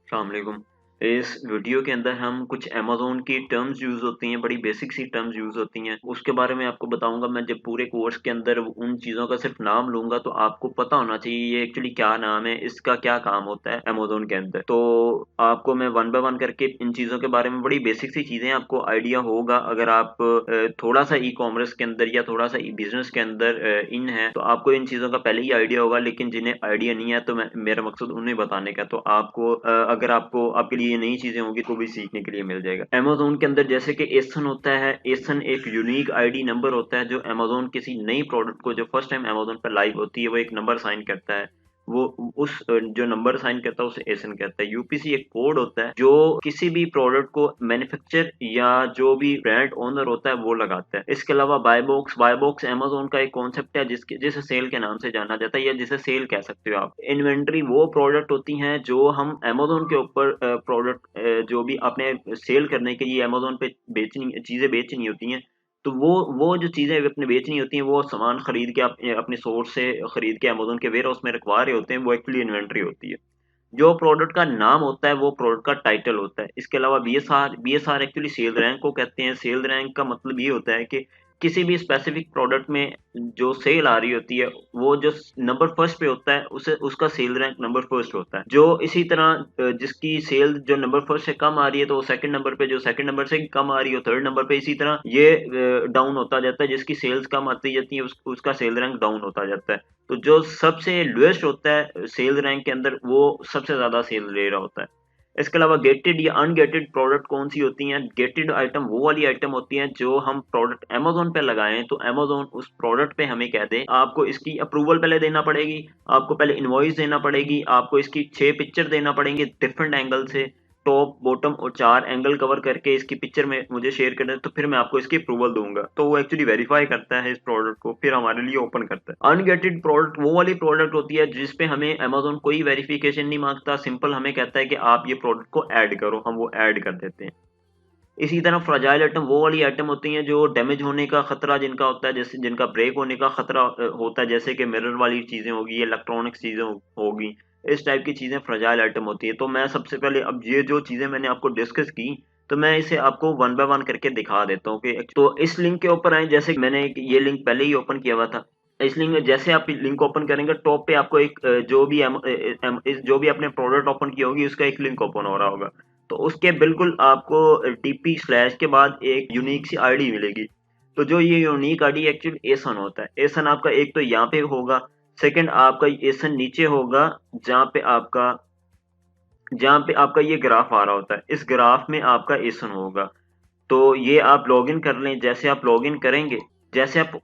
अस्सलाम वालेकुम। इस वीडियो के अंदर हम कुछ अमेज़न की टर्म्स यूज़ होती हैं, बड़ी बेसिक सी टर्म्स यूज़ होती हैं, उसके बारे में आपको बताऊँगा। मैं जब पूरे कोर्स के अंदर उन चीज़ों का सिर्फ़ नाम लूँगा तो आपको पता होना चाहिए ये एक्चुअली क्या नाम है, इसका क्या काम होता है अमेज़न के अंदर। तो आपको मैं वन बाय वन करके इन चीज़ों के बारे में बड़ी बेसिक सी चीज़ें आपको आइडिया होगा अगर आप थोड़ा-सा ई-कॉमर्स के अंदर या थोड़ा-सा बिज़नेस के अंदर इन हैं, तो आपको इन चीज़ों का पहले ही आइडिया होगा। लेकिन जिन्हें आइडिया नहीं है तो मेरा मकसद उन्हें बताने का। तो आपको अगर आपको आपके लिए ये नई चीज़ें होंगी तो भी सीखने के लिए मिल जाएगा। अमेज़न के अंदर जैसे कि एसन होता है, एसन एक यूनिक आईडी नंबर होता है जो अमेज़न किसी नई प्रोडक्ट को जो फर्स्ट टाइम अमेज़न पर लाइव होती है, वो एक नंबर असाइन करता है। वो उस जो नंबर असाइन करता है उसे एसन कहता है। यूपीसी एक कोड होता है जो किसी भी प्रोडक्ट को मैन्युफैक्चर या जो भी ब्रांड ओनर होता है वो लगाता है। इसके अलावा बाय बॉक्स अमेज़न का एक कॉन्सेप्ट है जिसे सेल के नाम से जाना जाता है या जिसे सेल कह सकते हो आप। इन्वेंटरी वो प्रोडक्ट होती हैं जो हम अमेज़न के ऊपर प्रोडक्ट जो भी आपने सेल करने के लिए अमेज़न पे बेचनी चीज़ें बेचनी होती हैं, तो वो जो चीज़ें आपने बेचनी होती हैं, वो सामान खरीद के आप अपने सोर्स से खरीद के अमेज़न के वेयरहाउस में रखवा रहे होते हैं, वो एक्चुअली इन्वेंटरी होती है। जो प्रोडक्ट का नाम होता है, वो प्रोडक्ट का टाइटल होता है। इसके अलावा बीएसआर एक्चुअली सेल रैंक को कहते हैं। सेल रैंक का मतलब ये होता है कि किसी भी स्पेसिफिक प्रोडक्ट में जो सेल आ रही होती है, वो जो नंबर फर्स्ट पे होता है, उसे उसका सेल रैंक नंबर फर्स्ट होता है। जो इसी तरह जिसकी सेल जो नंबर फर्स्ट से कम आ रही है, तो वो सेकंड नंबर पे, जो सेकंड नंबर से कम आ रही है, थर्ड नंबर पे। इसी तरह ये डाउन होता जाता है। जिसकी सेल्स कम आती जाती है, उसका सेल रैंक डाउन होता जाता है। तो जो सबसे लोएस्ट होता है सेल रैंक के अंदर, वो सबसे ज्यादा सेल ले रहा होता है। इसके अलावा गेटेड या अनगेटेड प्रोडक्ट कौन सी होती हैं? गेटेड आइटम वो वाली आइटम होती हैं जो हम प्रोडक्ट अमेज़न पे लगाएं तो अमेज़न उस प्रोडक्ट पे हमें कह दे आपको इसकी अप्रूवल पहले देना पड़ेगी, आपको पहले इनवॉइस देना पड़ेगी, आपको इसकी 6 पिक्चर देना पड़ेंगे डिफरेंट एंगल से, टॉप बॉटम और 4 एंगल कवर करके इसकी पिक्चर में मुझे शेयर कर दें, तो फिर मैं आपको इसकी अप्रूवल दूंगा। तो वो एक्चुअली वेरीफाई करता है इस प्रोडक्ट को, फिर हमारे लिए ओपन करता है। अनगेटेड प्रोडक्ट वो वाली प्रोडक्ट होती है जिस पे हमें अमेज़न कोई वेरिफिकेशन नहीं मांगता, सिंपल हमें कहता है कि आप ये प्रोडक्ट को ऐड करो, हम वो ऐड कर देते हैं। इसी तरह फ्रजाइल आइटम वो वाली आइटम होती हैं जो डैमेज होने का खतरा जिनका होता है, जैसे जिनका ब्रेक होने का खतरा होता है, जैसे कि मिरर वाली चीजें होगी, इलेक्ट्रॉनिक्स चीजें होगी। इस टाइप की चीजें फ्रजाइल आइटम होती है। तो मैं सबसे पहले, अब ये जो चीजें मैंने आपको डिस्कस की, तो मैं इसे आपको वन बाय वन करके दिखा देता हूँ कि तो इस लिंक के ऊपर आए। जैसे मैंने ये लिंक पहले ही ओपन किया हुआ था। इस लिंक में जैसे आप लिंक ओपन करेंगे, टॉप पे आपको एक जो भी आपने प्रोडक्ट ओपन की होगी उसका एक लिंक ओपन हो रहा होगा। तो उसके बिल्कुल आपको टीपी स्लैश के बाद एक यूनिक सी आईडी मिलेगी। तो जो ये यूनिक आईडी एक्चुअली एसन होता है। एसन आपका एक तो यहाँ पे होगा, सेकंड आपका एसन नीचे होगा, जहाँ पे आपका जहाँ पे आपका ये ग्राफ आ रहा होता है, इस ग्राफ में आपका एसन होगा। तो ये आप लॉगिन कर लें। जैसे आप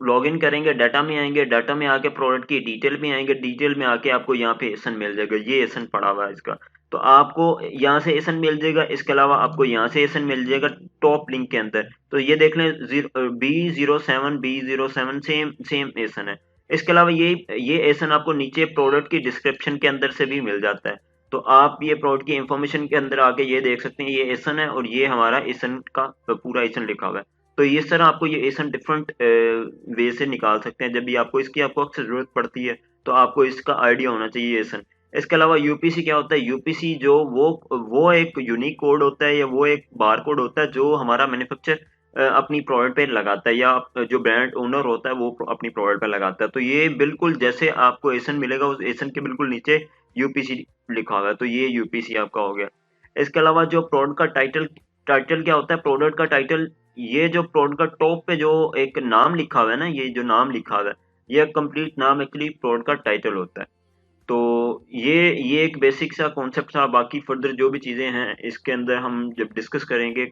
लॉगिन करेंगे, डाटा में आएंगे, डाटा में आके प्रोडक्ट की डिटेल में आएंगे, डिटेल में आके आपको यहाँ पे एसन मिल जाएगा। ये एसन पड़ा हुआ है इसका, तो आपको यहाँ से एसन मिल जाएगा। इसके अलावा आपको यहाँ से एसन मिल जाएगा टॉप लिंक के अंदर। तो ये देख लें, B07 सेम सेम एसन है। इसके अलावा ये एसन आपको नीचे प्रोडक्ट की डिस्क्रिप्शन के अंदर से भी मिल जाता है। तो आप ये प्रोडक्ट की इंफॉर्मेशन के अंदर आके ये देख सकते हैं, ये एसन है और ये हमारा एसन का पूरा एसन लिखा हुआ है। तो इस तरह आपको ये एसन डिफरेंट वे से निकाल सकते हैं। जब भी आपको अक्सर जरूरत पड़ती है तो आपको इसका आइडिया होना चाहिए एसन। इसके अलावा यूपीसी क्या होता है? यूपीसी जो वो एक यूनिक कोड होता है या वो एक बार कोड होता है जो हमारा मैन्युफैक्चर अपनी प्रोडक्ट पे लगाता है, या जो ब्रांड ओनर होता है वो अपनी प्रोडक्ट पे लगाता है। तो ये बिल्कुल जैसे आपको एसन मिलेगा, उस एसन के बिल्कुल नीचे यूपीसी लिखा हुआ है। तो ये यूपीसी आपका हो गया। इसके अलावा जो प्रोडक्ट का टाइटल टाइटल क्या होता है? प्रोडक्ट का टाइटल, ये जो प्रोडक्ट का टॉप पे जो एक नाम लिखा हुआ है ना, ये जो नाम लिखा हुआ है, ये कंप्लीट नाम एक्चुअली प्रोडक्ट का टाइटल होता है। तो ये एक बेसिक सा कॉन्सेप्ट था। बाकी फर्दर जो भी चीजें हैं इसके अंदर हम जब डिस्कस करेंगे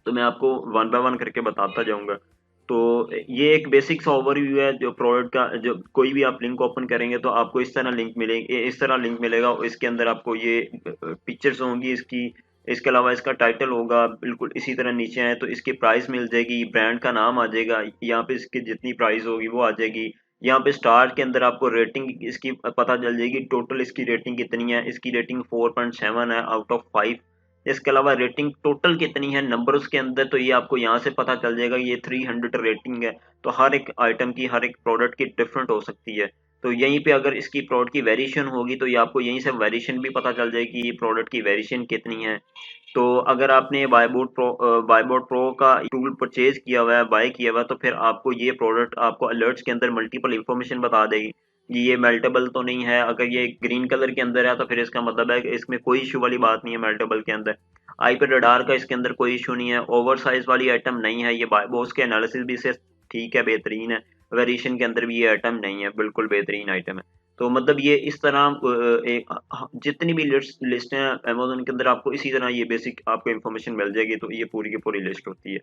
तो मैं आपको वन बाय वन करके बताता जाऊंगा। तो ये एक बेसिक सा ओवरव्यू है जो प्रोडक्ट का। जो कोई भी आप लिंक ओपन करेंगे तो आपको इस तरह लिंक मिलेगा। इसके अंदर आपको ये पिक्चर्स होंगी इसकी। इसके अलावा इसका टाइटल होगा, बिल्कुल इसी तरह नीचे है तो इसकी प्राइस मिल जाएगी, ब्रांड का नाम आ जाएगा, यहाँ पे इसकी जितनी प्राइस होगी वो आ जाएगी। यहाँ पे स्टार के अंदर आपको रेटिंग इसकी पता चल जाएगी, टोटल इसकी रेटिंग कितनी है। इसकी रेटिंग 4.7 है आउट ऑफ 5। इसके अलावा रेटिंग टोटल कितनी है नंबर्स के अंदर, तो ये आपको यहाँ से पता चल जाएगा। ये 300 रेटिंग है। तो हर एक आइटम की, हर एक प्रोडक्ट की डिफरेंट हो सकती है। तो यहीं पे अगर इसकी प्रोडक्ट की वेरिएशन होगी तो ये आपको यहीं से वेरिएशन भी पता चल जाएगी ये प्रोडक्ट की वेरिएशन कितनी है। तो अगर आपने बायबोर्ड प्रो का टूल परचेज किया हुआ है, बाय किया हुआ है, तो फिर आपको ये प्रोडक्ट आपको अलर्ट्स के अंदर मल्टीपल इंफॉर्मेशन बता देगी कि ये मेल्टेबल तो नहीं है। अगर ये ग्रीन कलर के अंदर है तो फिर इसका मतलब है कि इसमें कोई इशू वाली बात नहीं है मेल्टेबल के अंदर। आईपी रडार का इसके अंदर कोई इशू नहीं है, ओवर साइज वाली आइटम नहीं है, ये बायबोस के एनालिसिस भी से ठीक है, बेहतरीन है। वेरिएशन के अंदर भी ये आइटम नहीं है, बिल्कुल बेहतरीन आइटम है। तो मतलब ये इस तरह जितनी भी लिस्ट हैं अमेज़न के अंदर आपको इसी तरह ये बेसिक आपको इन्फॉर्मेशन मिल जाएगी, तो ये पूरी की पूरी लिस्ट होती है।